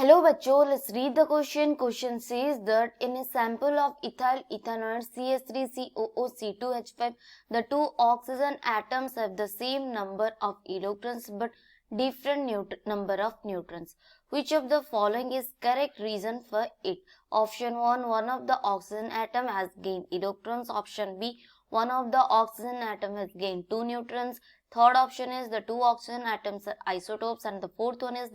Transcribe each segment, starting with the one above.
Hello bachcho, let's read the question. Question says that in a sample of ethyl ethanoate CH3COO C2H5, the two oxygen atoms have the same number of electrons but different number of neutrons. Which of the following is correct reason for it? Option 1, one of the oxygen atom has gained electrons. Option B, one of the oxygen atom has gained 2 neutrons. Third option is the two oxygen atoms are isotopes, and the fourth one is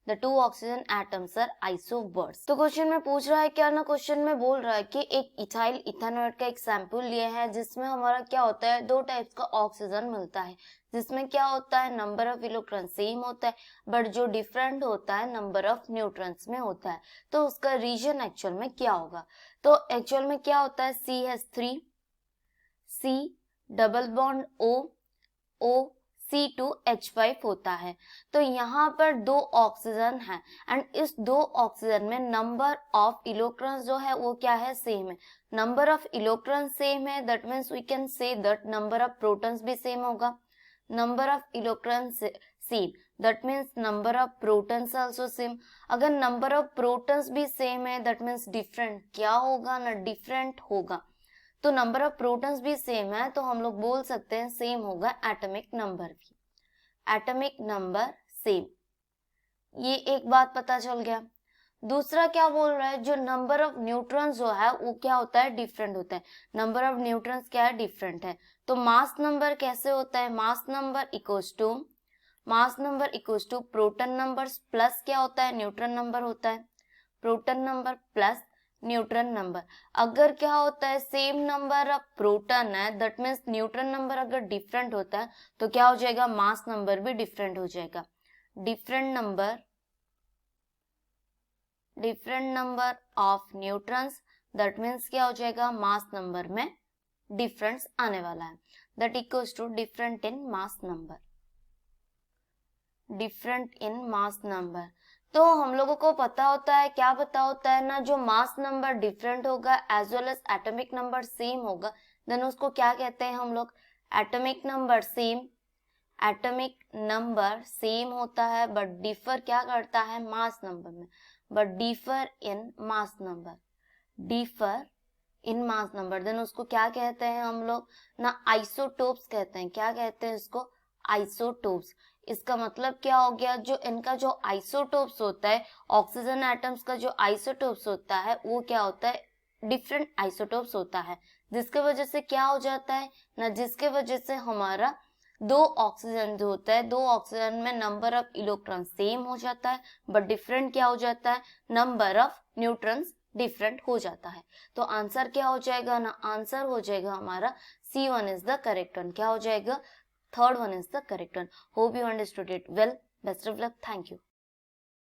the two oxygen atoms are isobars. तो question में पूछ रहा है क्या ना, question में बोल रहा है कि एक इथाइल इथानोएट का एक सैंपल लिया है जिसमें हमारा क्या होता है, दो टाइप्स का ऑक्सीजन मिलता है, जिसमें क्या होता है, नंबर ऑफ इलेक्ट्रॉन सेम होता है बट जो डिफरेंट होता है नंबर ऑफ न्यूट्रॉन्स में होता है। तो उसका रीजन एक्चुअल में क्या होगा? तो एक्चुअल में क्या होता है, CH3 C double bond O C2H5 होता है। तो यहाँ पर दो ऑक्सीजन है एंड इस दो ऑक्सीजन में नंबर ऑफ इलेक्ट्रॉन्स जो है वो क्या है, सेम है। नंबर ऑफ इलेक्ट्रॉन्स सेम है, that means we can say that number of protons भी सेम होगा। Number of electrons same, that means number of protons also same. अगर नंबर ऑफ प्रोटॉन्स भी सेम है दैट मीन्स डिफरेंट क्या होगा ना, different होगा। तो नंबर ऑफ प्रोटॉन्स भी सेम है तो हम लोग बोल सकते हैं सेम होगा एटॉमिक नंबर भी, एटॉमिक नंबर सेम। ये एक बात पता चल गया। दूसरा क्या बोल रहा है, जो नंबर ऑफ न्यूट्रॉन्स जो है वो क्या होता है, डिफरेंट होता है। नंबर ऑफ न्यूट्रॉन्स क्या है, डिफरेंट है। तो मास नंबर कैसे होता है, mass number equals to proton number plus क्या होता है, न्यूट्रॉन नंबर होता है। Proton number plus neutron number. अगर क्या होता है, सेम नंबर ऑफ प्रोटॉन है दैट मीन्स न्यूट्रॉन नंबर अगर डिफरेंट होता है तो क्या हो जाएगा, मास नंबर भी डिफरेंट हो जाएगा। Different number of neutrons that means क्या हो जाएगा, मास नंबर में डिफरेंस आने वाला है। That equals to different in mass number. तो हम लोगों को पता होता है, क्या पता होता है ना, जो मास नंबर डिफरेंट होगा as well as atomic number same होगा देन उसको क्या कहते हैं हम लोग, एटॉमिक नंबर सेम होता है बट डिफर क्या करता है, मास नंबर में, but differ in mass number then उसको क्या कहते हैं हम लोग ना, आइसोटोप्स कहते हैं। क्या कहते हैं इसको, आइसोटोप्स। इसका मतलब क्या हो गया, जो इनका जो आइसोटोप्स होता है, ऑक्सीजन एटम्स का जो आइसोटोप्स होता है वो क्या होता है, डिफरेंट आइसोटोप्स होता है, जिसके वजह से क्या हो जाता है ना, जिसके वजह से हमारा दो ऑक्सीजन जो होता है, दो ऑक्सीजन में नंबर ऑफ इलेक्ट्रॉन सेम हो जाता है बट डिफरेंट क्या हो जाता है, नंबर ऑफ न्यूट्रॉन्स डिफरेंट हो जाता है। तो आंसर क्या हो जाएगा ना, आंसर हो जाएगा हमारा C1 is the correct one. क्या हो जाएगा, third one is the correct one. Hope you understood it well. Best of luck. Thank you.